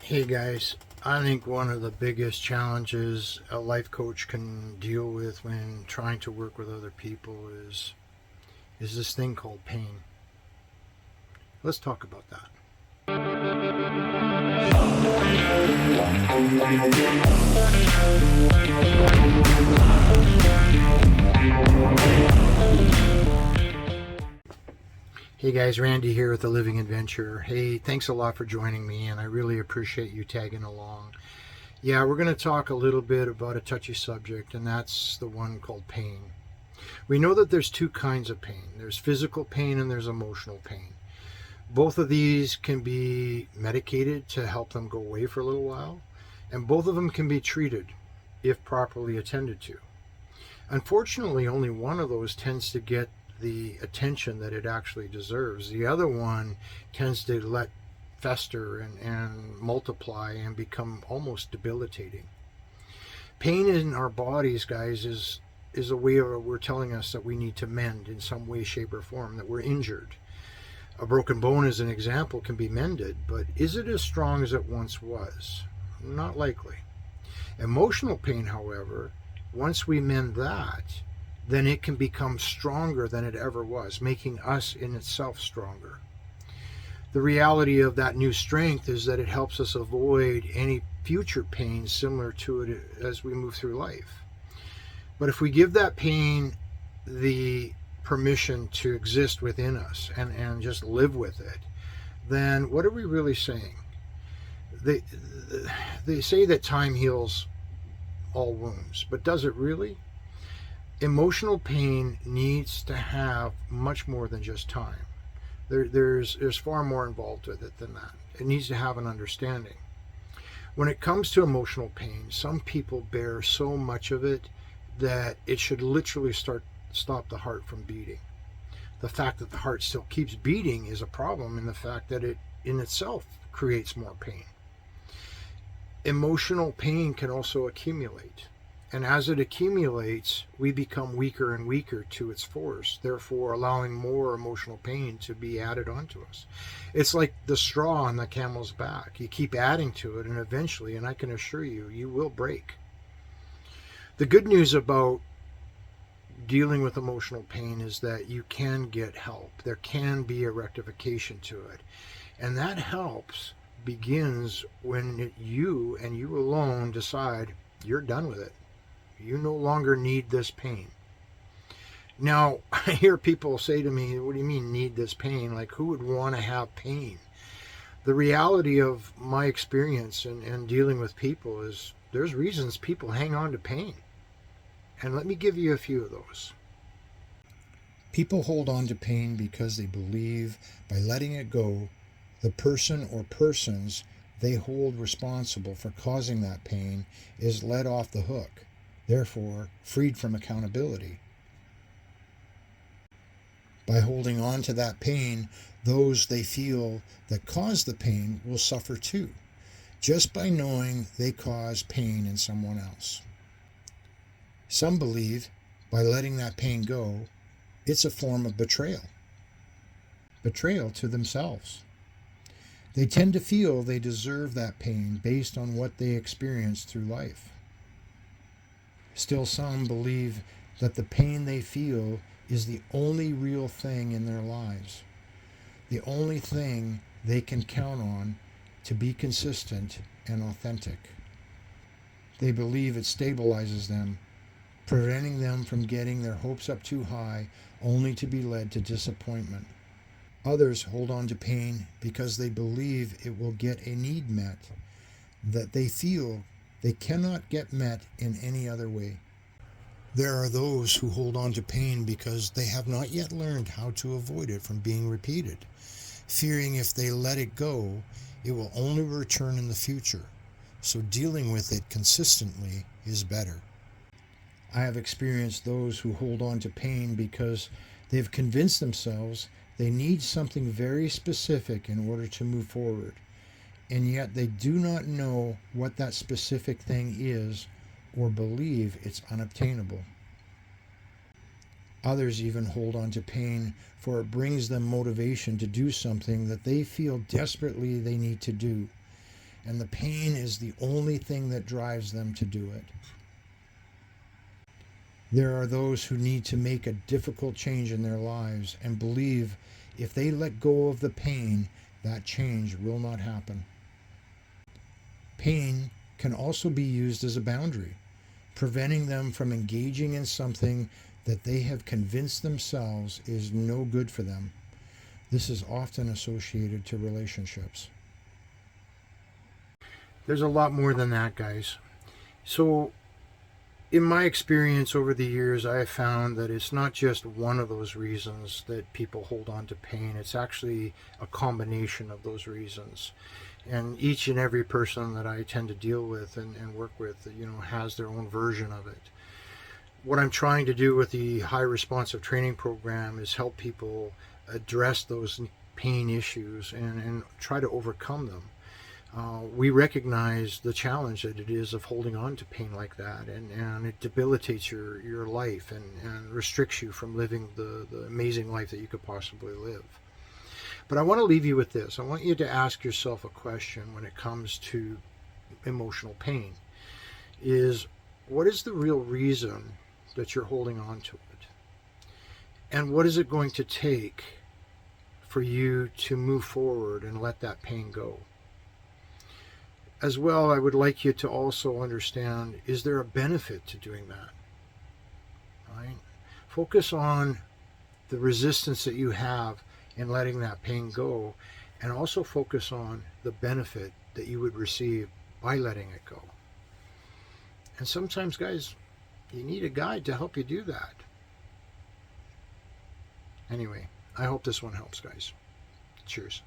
Hey guys, I think one of the biggest challenges a life coach can deal with when trying to work with other people is this thing called pain. Let's talk about that. Hey guys, Randy here with The Living Adventure. Hey, thanks a lot for joining me, and I really appreciate you tagging along. Yeah, we're going to talk a little bit about a touchy subject, and that's the one called pain. We know that there's two kinds of pain. There's physical pain and there's emotional pain. Both of these can be medicated to help them go away for a little while, and both of them can be treated if properly attended to. Unfortunately, only one of those tends to get the attention that it actually deserves. The other one tends to let fester and multiply and become almost debilitating. Pain in our bodies, guys, is a way of we're telling us that we need to mend in some way, shape, or form, that we're injured. A broken bone, as an example, can be mended, but is it as strong as it once was? Not likely. Emotional pain, however, once we mend that, then it can become stronger than it ever was, making us in itself stronger. The reality of that new strength is that it helps us avoid any future pain similar to it as we move through life. But if we give that pain the permission to exist within us and just live with it, then what are we really saying? They say that time heals all wounds, but does it really? Emotional pain needs to have much more than just time. There's far more involved with it than that. It needs to have an understanding. When it comes to emotional pain, some people bear so much of it that it should literally stop the heart from beating. The fact that the heart still keeps beating is a problem, in the fact that it in itself creates more pain. Emotional pain can also accumulate. And as it accumulates, we become weaker and weaker to its force, therefore allowing more emotional pain to be added onto us. It's like the straw on the camel's back. You keep adding to it, and eventually, and I can assure you, you will break. The good news about dealing with emotional pain is that you can get help. There can be a rectification to it. And that helps begins when you and you alone decide you're done with it. You no longer need this pain. Now, I hear people say to me, what do you mean need this pain? Like, who would want to have pain? The reality of my experience and dealing with people is there's reasons people hang on to pain. And let me give you a few of those. People hold on to pain because they believe by letting it go, the person or persons they hold responsible for causing that pain is let off the hook, therefore freed from accountability. By holding on to that pain, those they feel that cause the pain will suffer too, just by knowing they cause pain in someone else. Some believe by letting that pain go, it's a form of betrayal to themselves. They tend to feel they deserve that pain based on what they experienced through life. Still, some believe that the pain they feel is the only real thing in their lives, the only thing they can count on to be consistent and authentic. They believe it stabilizes them, preventing them from getting their hopes up too high, only to be led to disappointment. Others hold on to pain because they believe it will get a need met that they feel they cannot get met in any other way. There are those who hold on to pain because they have not yet learned how to avoid it from being repeated, fearing if they let it go, it will only return in the future. So dealing with it consistently is better. I have experienced those who hold on to pain because they've convinced themselves they need something very specific in order to move forward, and yet they do not know what that specific thing is or believe it's unobtainable. Others even hold on to pain for it brings them motivation to do something that they feel desperately they need to do. and the pain is the only thing that drives them to do it. There are those who need to make a difficult change in their lives and believe if they let go of the pain, that change will not happen. Pain can also be used as a boundary, preventing them from engaging in something that they have convinced themselves is no good for them. This is often associated to relationships. There's a lot more than that, guys. So, in my experience over the years, I have found that it's not just one of those reasons that people hold on to pain. It's actually a combination of those reasons. And each and every person that I tend to deal with and work with, has their own version of it. What I'm trying to do with the High Responsive Training Program is help people address those pain issues and try to overcome them. We recognize the challenge that it is of holding on to pain like that, and it debilitates your life and restricts you from living the amazing life that you could possibly live. But I want to leave you with this. I want you to ask yourself a question when it comes to emotional pain. What is the real reason that you're holding on to it? And what is it going to take for you to move forward and let that pain go? As well, I would like you to also understand, is there a benefit to doing that? Right? Focus on the resistance that you have in letting that pain go, and also focus on the benefit that you would receive by letting it go. And sometimes, guys, you need a guide to help you do that. Anyway, I hope this one helps, guys. Cheers.